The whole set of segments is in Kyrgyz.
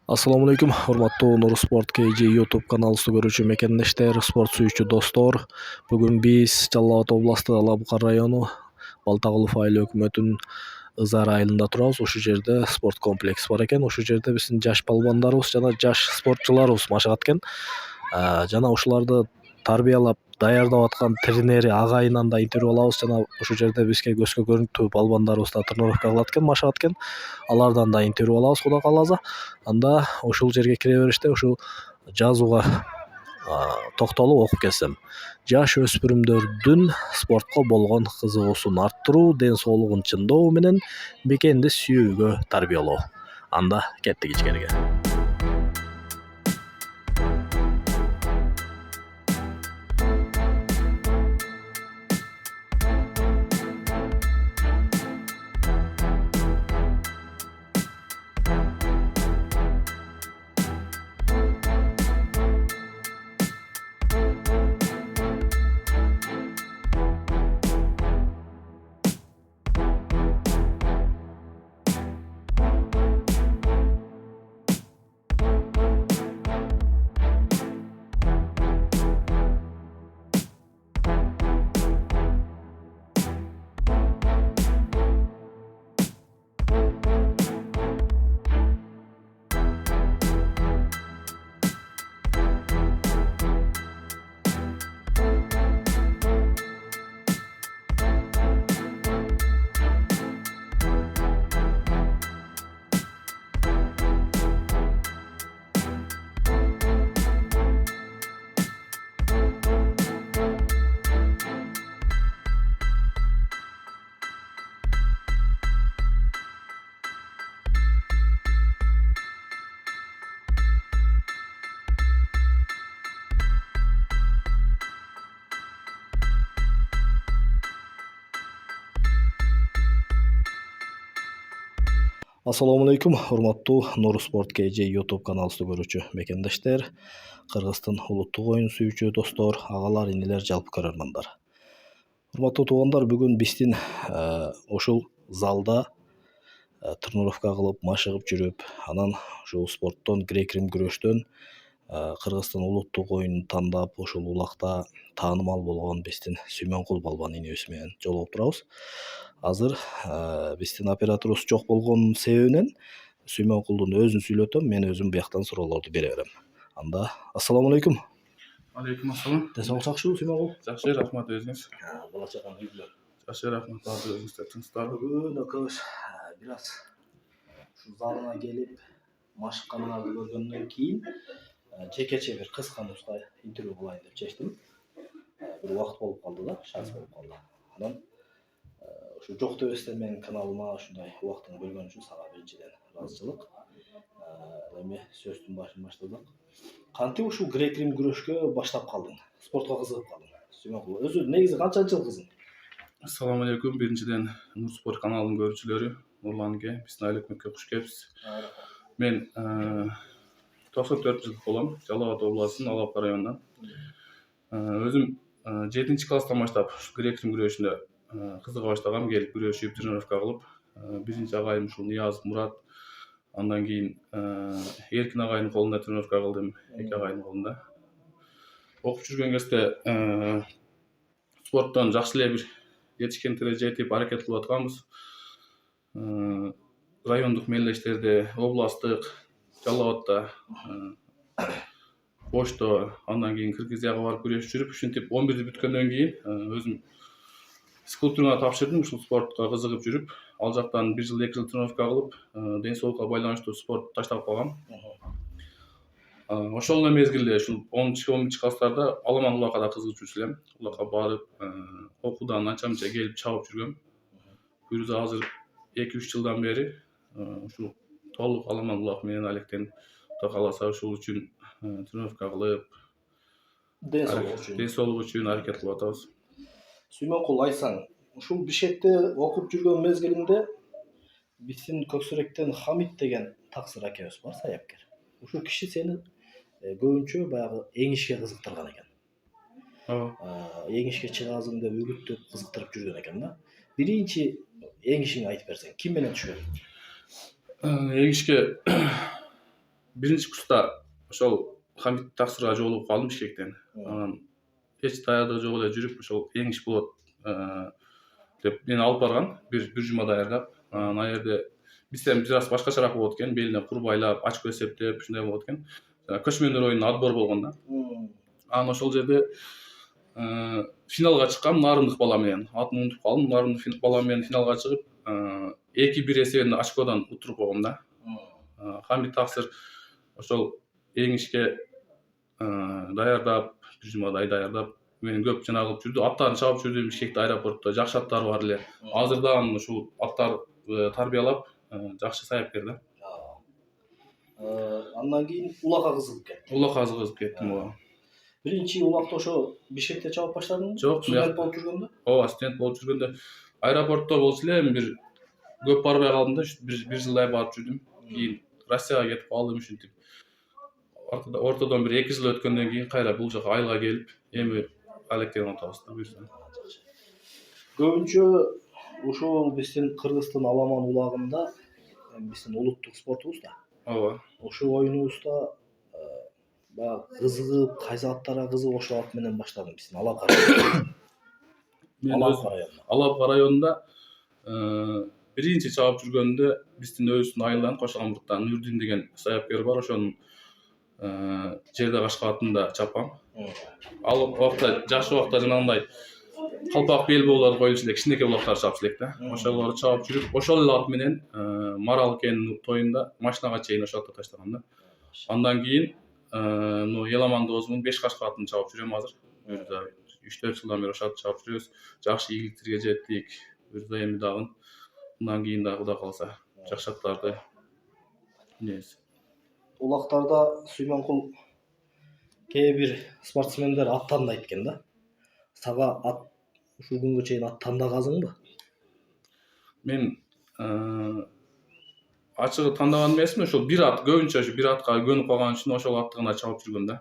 Assalamu alaikum, hormatly Nur Sport KG YouTube kanalыбызды көрүүчү мекендештер, спорт сүйүүчү достор. Бүгүн биз Жалал Абад областы Алабыкар району Балтагулов айыл өкмөтүнүн Ызар айылында турабыз. Ошол жерде спорт комплекси бар экен. Ошол жерде биздин жаш балбандарыбыз жана жаш спортчуларыбыз машыгат экен. Жана ушуларды тарбиялап даярдап аткан тренери агайынан да интервью алабыз. Жана ошол жерде бизге көзгө көрүнүктүү балбандарыбыз да тренировка кылат экен, машыгат экен. Алардан да интервью алабыз, Кудай кааласа. Анда ошол жерге кире бериште ушул жазууга токтолуп окуп кетсем. Жаш өспүрүмдөрдүн спортко болгон кызыгуусун арттыруу, ден соолугун чыңдоо менен бекенди сүйүүгө тарбиялоо. Анда кеттик ичкериге. Assalamu alaikum, hormattуу Nur Sport KG YouTube kanalыбызды көрүүчү мекендештер, Кыргыздын улуттук оюн сүйүүчү достор, агалар, инилер, жалпы көрөрмандар. Урматтуу туугандар, бүгүн биздин ушул залда тренировка кылып, машыгып жүрүп, анан ушул спорттон, грек-рим күрөштөн Кыргыздын улуттук оюнун тандап, ушул улакта таанымал болгон биздин Сүймөнкул балбан инебиз менен жолугуп турабыз. Азыр биздин операторубуз жок болгон себебинен Сүймөнкулдун өзүн сүйлөтөм, мен өзүм бияктан суроолорду бере берем. Анда ассаламу алейкум. Алейкум ассалам. Десоң жакшыбы Сүймөнкул? Жакшы, рахмат өзүңүз. Бала чаган үйлөр. Жакшы, рахмат баары өзүңүздөр тынчтарбы? Бүгүн экөөбүз бир аз ушул залына келип машыкканыңарды көргөндөн кийин жекече бир кыска нуска интервью кылайын деп чечтим. Бир убакыт болуп калды да, шанс болуп калды. Анан ушу жок дебестен менин каналыма ушундай убактыңды бөлгөн үчүн сага биринчиден ыраазычылык. Эми сөздүн башын баштадык. Кантип ушул грек-рим күрөшкө баштап калдың? Спортко кызыгып калдың? Сүймөнкул, өзү негизи канчанчы жыл кызың? Ассаламу алейкум. Биринчиден Нур Спорт каналынын көрүүчүлөрү, Нурланге, биздин айыл өкмөткө куш келипсиз. Мен 94 жылдык болом, Жалал Абад областынын Алабыкар районунан. Өзүм 7-класстан баштап грек-рим күрөшүнө кызыга баштагам, келип күрөшүп, тренировка кылып, биринчи агайым ушул Ниязов Мурат, андан кийин Эркин агайдын колунда тренировка кылдым, эки агайдын колунда. Окуп жүргөн кезде спорттон жакшы эле бир жетишкендикке жетип аракет кылып атканбыз. Райондук мелдештерде, областтык, Жалал Абадта, Ошто, андан кийин Кыргызияга барып күрөшүп жүрүп, ушинтип 11-ди бүткөндөн кийин өзүм физкультурага тапшырдым, ушул спортко кызыгып жүрүп, ал жактан 1 жыл 2 жыл тренировка кылып, ден соолукка байланыштуу спорт таштап калгам. Ошол эле мезгилде ушул 10-11 класстарда аламан улакка да кызыгып элем. Улакка барып, окуудан анча-мынча келип чабып жүргөм. Бир азыр 2-3 жылдан бери ушул толук аламан улак менен алектенип, Кудай кааласа ушул үчүн тренировка кылып, ден соолук үчүн аракет кылып атабыз. Сүймөнкул, айтсаң, ушул Бишкекте окуп жүргөн мезгилинде биздин Көксүрөктөн Хамит деген таксыр акебиз бар, саяпкер. Ушул киши сени көбүнчө баягы эң ишке кызыктырган экен. Эң ишке чыгаасың деп үгүттөп кызыктырып жүргөн экен да. Биринчи эң ишиңи айтып берсең, ким менен түшкөн? Эң ишке биринчи курста ошол Хамит Таксырга жолугуп калдым Бишкектен. Анан эч даярдыгы жок эле жүрүп ошол эң иш болот деп мени алып барган, бир жума даярдап. Анан ал жерде бизден бир аз башкачараак болот экен, белине кур байлап, очко эсептеп, ушундай болот экен. Көчмөндөр оюнуна отбор болгон да. Анан ошол жерде финалга чыккам Нарындык бала менен. Атын унутуп калдым. Нарындык бала менен финалга чыгып, 2-1 эсебинде очкодон утуруп койгом да. Хамит Таксыр ошол эң ишке даярдап, бир жумадай даярдап, мени көп жанагы кылып жүрдү. Аттарын чабып жүрдүм Бишкекте аэропортто. Жакшы аттары бар эле. Азыр дагы ушул аттар тарбиялап, жакшы саяпкер да. Андан кийин улакка кызыгып кеттим. Улакка кызыгып кеттим ооба. Биринчи улакта ошо Бишкекте чабып баштадыңбы? Жок, студент болуп жүргөндө? Ооба, студент болуп жүргөндө аэропортто болчу элем, бир көп барбай калдым да, бир жылдай барып жүрдүм. Кийин Россияга кетип калдым ушинтип. Ортодон бир 2 жыл өткөндөн кийин кайра бул жака айылга келип, эми алектенип атабыз да буюрса. Көбүнчө ушул биздин Кыргыздын Аламан улагында, биздин улуттук спортубуз да. Ооба. Ошол оюнубузда баягы кызыгып, кайсы аттарга кызыгып ошол ат менен баштадым биздин Алапка районунда. Алапка районунда биринчи чабып жүргөндө биздин өзүбүздүн айылдан Кошкамбурттан Нурдин деген саяпкер бар, ошонун жерде кашка атында чапкам. Ал убакта жаш убакта жанагындай калпак бел болор коюлчу элек, кичинекей улактарды чапчу элек да. Ошолорду чабып жүрүп, ошол эле ат менен Марал экенин тоюнда машинага чейин ошол атта таштагам да. Андан кийин Еламан доозумун 5 кашка атын чабып жүрөм азыр. 3-4 жылдан бери ошол атты чабып жүрөбүз. Жакшы ийгиликтерге жеттик. Эми дагы мындан кийин дагы Кудай кааласа жакшы аттарды небиз. Улактарда Сүймөнкул кээ бир спортсмендер ат тандайт экен да. Сага ат ушул күнгө чейин ат тандагансыңбы? Мен ачыгы тандаган эмесмин, ошол бир ат, көбүнчө ошо бир атка көнүп калган үчүн ошол атты гана чабып жүргөм да.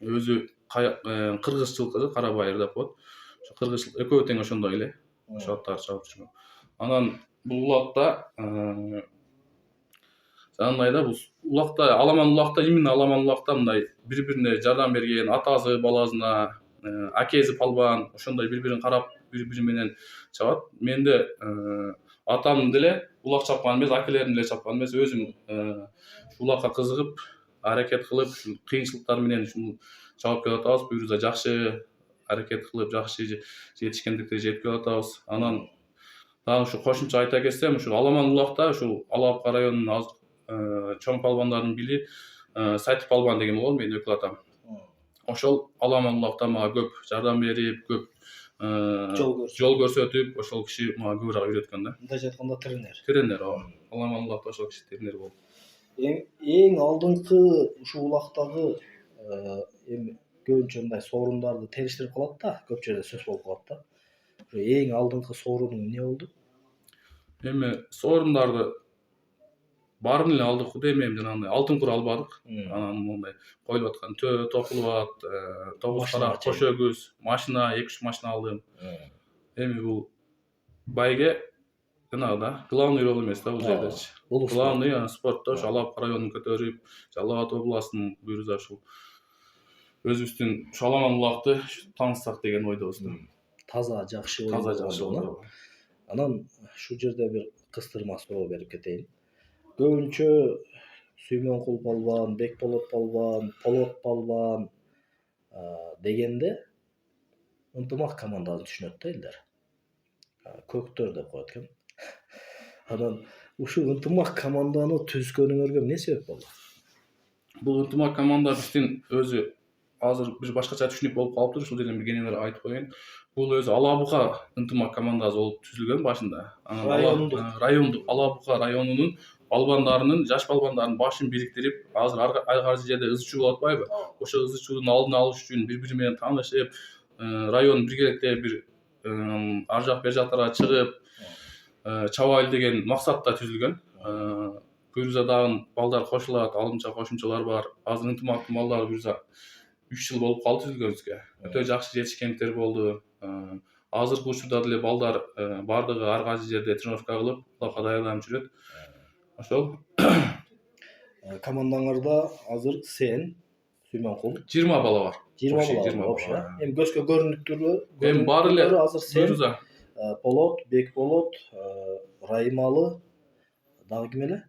Өзү кыргызчылык, Карабайыр деп коет. Ошо кыргызчылык экөө тең ошондой эле. Ошол аттарды чабып жүргөм. Анан бул улакта жанагындай да, бул улакта, Аламан улакта, именно Аламан улакта мындай бири-бирине жардам берген, атасы баласына, акеси палбан, ошондой бири-бирин карап, бири-бири менен чабат. Мен де атам деле улак чапкан эмес, акелерим деле чапкан эмес, өзүм улакка кызыгып, аракет кылып, кыйынчылыктар менен ушуну чабып келатабыз. Буюрса жакшы аракет кылып, жакшы жетишкендикке жетип келатабыз. Анан дагы ушу кошумча айта кетсем, ушул Аламан улакта, ушул Алапка районунун азыр чоң палбандардын бири Сайтып палбан деген болгон, менин өкүл атам. Ошол Аламан улакта мага көп жардам берип, көп жол көрсөтүп, ошол киши мага көбүрөөк үйрөткөн да. Мындайча айтканда тренер. Тренер, ооба. Аламан улакта ошол киши тренер болду. Эң алдыңкы ушул улактагы эми көбүнчө мындай соорундарды териштирип калат да, көп жерде сөз болуп калат да. Ошо эң алдыңкы сооруну эмне болду? Эми соорундарды баарын эле алдык да, эми жанагындай алтын кур албадык. Анан мондай коюлуп аткан токулубат, 9 кара кош өгүз, машина, 2-3 машина алдым. Эми бул байге жанагы да, главный роль эмес да бул жердечи. Главный спортто ошо Алапка районун көтөрүп, Жалал Абад областынын буюрса ушул өзүбүздүн ушу Аламан улакты таанытсак деген ойдобуз да. Таза жакшы ой. Таза жакшы ой. Анан ушул жерде бир кыстырма суроо берип кетейин. Көбүнчө Сүймөнкул палбан, Бекболот палбан, Полот палбан дегенде ынтымак команданы түшүнөт да элдер. Көктөр деп коет экен. Анан ушул ынтымак команданы түзгөнүңөргө эмне себеп болду? Бул ынтымак команда биздин өзү азыр бир башкача түшүнүк болуп калыптыр. Ушул жерден бир кенелер айтып коеюн. Бул өзү Алабука ынтымак командасы болуп түзүлгөн башында. Райондук Алабука районунун балбандарынын, жаш балбандардын башын бириктирип, азыр ар кайсы жерде ызчуу болуп атпайбы? Ошол ызчуудун алдын алыш үчүн бири-бири менен таанышып, район биргеликте бир ар жак бер жактарга чыгып, чабайлы деген максатта түзүлгөн. Буюрса дагы балдар кошулат, алдымча кошумчалар бар. Азыр ынтымактын балдары буюрса 3 жыл болуп калды түзүлгөнүбүзгө. Өтө жакшы жетишкендиктер болду. Азыркы учурда деле балдар бардыгы ар кайсы жерде тренировка кылып, улакка даярданып жүрөт. Ошол. Командаңарда азыр сен, Сүймөнкул, 20 бала бар. 20 Общий бала 20 бар бала общий. бар. Эми көзгө Эми баары эле азыр сен, буюрса Болот, Бекболот, Райымалы, дагы ким эле?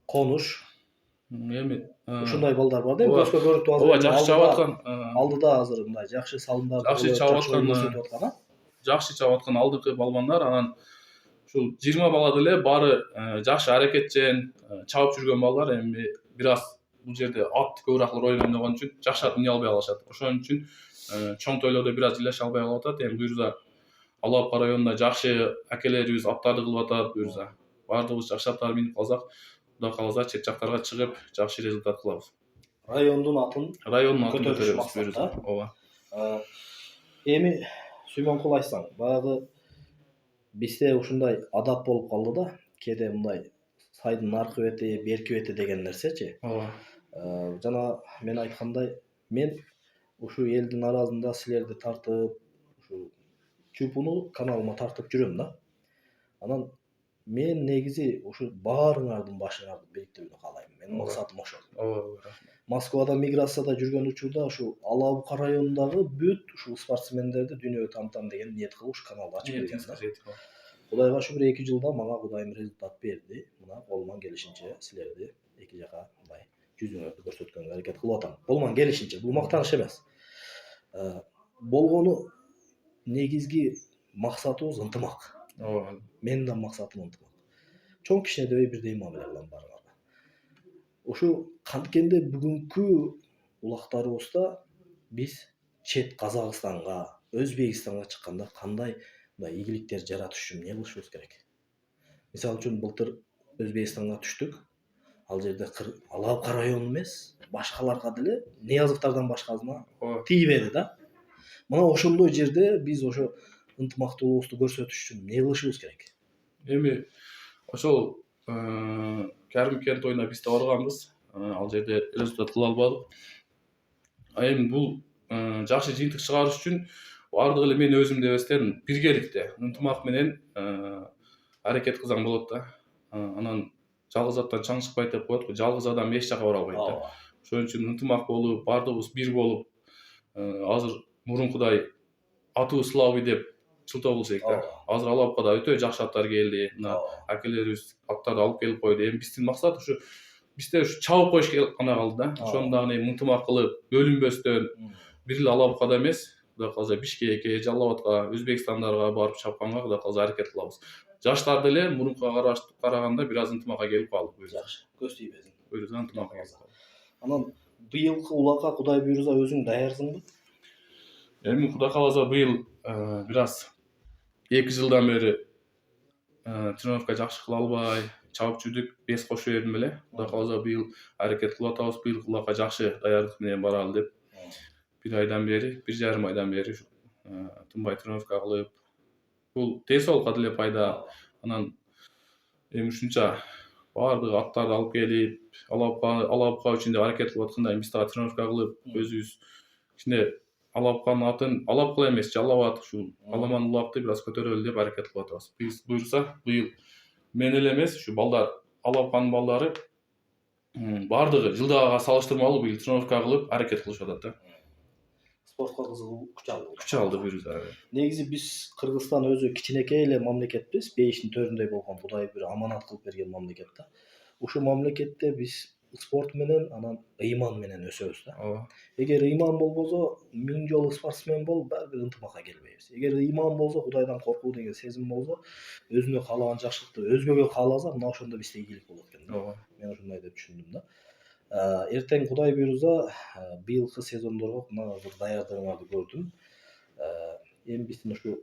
Конуш. эми Ушундай балдар бар да, эми ооба, көзгө көрүнүп азыр ооба эми жакшы чабып аткан, алдыда азыр мындай жакшы салымдарды жакшы кылып, чабып жакшы ой аткан, көрсөтүп аткан, жакшы чабып аткан алдыңкы балбандар анан ушул 20 бала деле баары жакшы аракетчен чабып жүргөн балдар. Эми бир аз бул жерде ат көбүрөөк ролун ойногон үчүн жакшы ат мине албай калышат. Ошон үчүн чоң тойлордо бир аз жиллеше албай калып атат. Эми буюрса Ала Апка районунда жакшы акелерибиз аттарды кылып атат. Буюрса баардыгыбыз жакшы аттарды минип калсак, Кудай кааласа чет жактарга чыгып жакшы результат кылабыз. райондун атын Райондун атын көтөрүш көтөрөбүз максатта. буюрса. Ооба. Эми Сүймөнкул айтсаң, баягы бизде ушундай адат болуп калды да, кээде мындай сайдын аркы бети, берки бети деген нерсечи. Ооба. Жана мен айткандай, мен ушу элдин аразында силерди тартып, ушу чупуну каналыма тартып жүрөм да. Анан мен негизи ушу баарыңардын башыңарды бириктирүүнү каалайм. Менин максатым ошол. Ооба. Москвада миграцияда жүргөн учурда ушу Ала Апка районундагы бүт ушул спортсмендерди дүйнөгө таанытам деген ниет кылып ушу каналды ачып берген да. Кудайга шүгүр 2 жылда мага Кудайым результат берди. Мына колуман келишинче силерди эки жака мындай жүзүңөрдү көрсөткөнгө аракет кылып атам. Колуман келишинче, бул мактаныш эмес. Болгону негизги максатыбыз ынтымак. Ооба. Менин да максатым ынтымак. Чоң кичине дебей бирдей мамиле кылам баарыңарга. Ушу канткенде бүгүнкү улактарыбызда биз чет Казакстанга, Өзбекстанга чыкканда кандай мындай ийгиликтер жаратыш үчүн эмне кылышыбыз керек? Мисалы үчүн былтыр Өзбекстанга түштүк. Ал жерде Ала Апка району эмес, башкаларга деле Ниязовдордон башкасына тийбеди да. Мына ошондой жерде биз ошо ынтымактуулугубузду көрсөтүш үчүн эмне кылышыбыз керек? Эми ошол Кәрим кен тоюна биз да барганбыз. Ал жерде результат кыла албадык. Эми бул жакшы жыйынтык чыгарыш үчүн баардыгы эле мен өзүм дебестен биргеликте, ынтымак менен аракет кылсаң болот да. Анан жалгыз аттан чаң чыкпайт деп коет го. Жалгыз адам эч жака бара албайт да. Ошон үчүн ынтымак болуп, баардыгыбыз бир болуп, азыр мурункудай атыбыз слабый деп чылтоо кылышайык да. Азыр Ала Апкада өтө жакшы аттар келди. Мына акелерибиз аттарды алып келип койду. Эми биздин максат ушу бизде ушу чабып коюш гана калды да. Ошону дагы ынтымак кылып, бөлүнбөстөн бир эле Ала Апкада эмес, Кудай кааласа Бишкекке, Жалал Абадка, Өзбекстандарга барып чапканга Кудай кааласа аракет кылабыз. Жаштар деле мурункуга караганда бир аз ынтымакка келип калдык. Жакшы, көз тийбесин. Буюрса ынтымакка келип калдык. Анан быйылкы улакка Кудай буйрса өзүң даярсыңбы? Эми Кудай кааласа быйыл бир аз 2 жылдан бери тренировка жакшы кыла албай чабып жүрдүк. Бес кошо бердим эле. Кудай кааласа быйыл аракет кылып атабыз. Быйылкы улакка жакшы даярдык менен баралы деп. Бир айдан бери, 1,5 айдан бери тынбай тренировка кылып, бул ден соолукка деле пайда. Анан эми ушунча баардык аттарды алып келип, Ала Апка үчүн деп аракет кылып атканда биз дагы тренировка кылып, өзүбүз кичине Ала Апканын атын Ала Апка эмес, Жалал Абад ушул Аламан улакты бир аз көтөрөлү деп аракет кылып атабыз. Биз буйрса быйыл мен эле эмес, ушу балдар, Ала Апканын балдары баардыгы жылдагыга салыштырмалуу быйыл тренировка кылып аракет кылышып атат да. Спортко кызыгуу күч алды. Күч алды буюрса. Негизи биз Кыргызстан өзү кичинекей эле мамлекетпиз, бейиштин төрүндөй болгон Кудай бир аманат кылып берген мамлекет да. Ушул мамлекетте биз спорт менен, анан ыйман менен өсөбүз да. Эгер ыйман болбосо, 1000 жолу спортсмен бол, баары ынтымакка келбейбиз. Эгер ыйман болсо, Кудайдан коркуу деген сезим болсо, өзүнө каалаган жакшылыкты өзгөгө кааласа, мына ошондо бизде ийгилик болот экен да. Мен ушундай деп түшүндүм да. Эртең Кудай буйрса, быйылкы сезондорго мына азыр даярдыгыңарды көрдүм. Эми биздин ушу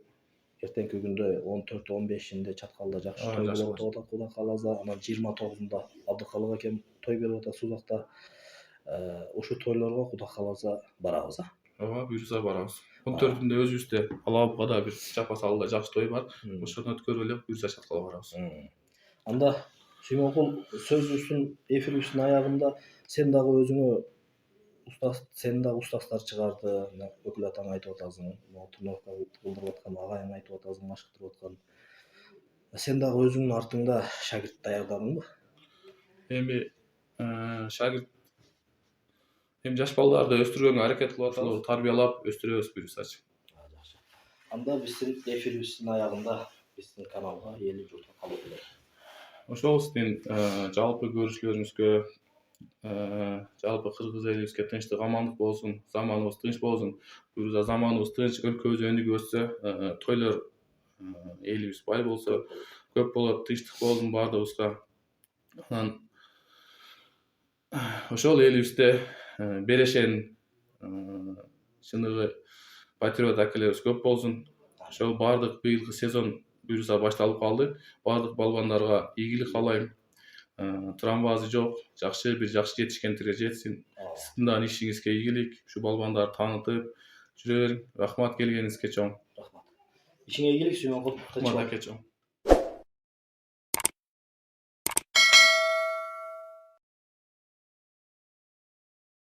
эртеңки күндө 14-15-inde Чаткалда жакшы той болот деп атат Кудай кааласа. Анан 29-unda Абдыкалык акем той берип атат Сузакта. Ушу тойлорго Кудай кааласа барабыз, Ооба, буйрса барабыз. 14-ünde өзүбүздө Ала Апкада бир чапа салында жакшы той бар. Ошону өткөрүп эле буйрса Чаткалга барабыз. Анда Сүймөнкул, сөзүбүздүн эфирибиздин аягында сен дагы өзүңө сен дагы устаздар чыгарды, өкүл атаң айтып атасың, тренировка кылдырып аткан агайың айтып атасың, машыктырып аткан. Сен дагы өзүңдүн артыңда шагирт даярдадыңбы? Эми şagird hem jaş ballarda östürgөнгө areket kılıp atалы, tarbiyalap östürөбүz buyrusачы. Жакшы. Анда биздин эфирибиздин аягында биздин каналга эли журтка кабыл келет. Ошол сиздин жалпы көрүүчүлөрүңүзгө, жалпы кыргыз элибизге тынчтык, амандык болсун, заманыбыз тынч болсун. Буюрса заманыбыз тынч, өлкөбүз өнүгүп өссө, тойлор элибиз бай болсо, көп болот, тынчтык болсун баардыгыбызга. Анан ошол элибизде берешен чыныгы патриот акелерибиз көп болсун. Ошол баардык быйылкы сезон буюрса башталып калды. Баардык балбандарга ийгилик каалайм. Травмасы жок, бир жакшы жетишкендерге жетсин. Сиздин дагы ишиңизге ийгилик, ушу балбандарды таанытып жүрө бериң. Рахмат келгениңизге чоң. Рахмат. Ишиңе ийгилик, Сүймөнкул. Рахмат аке чоң.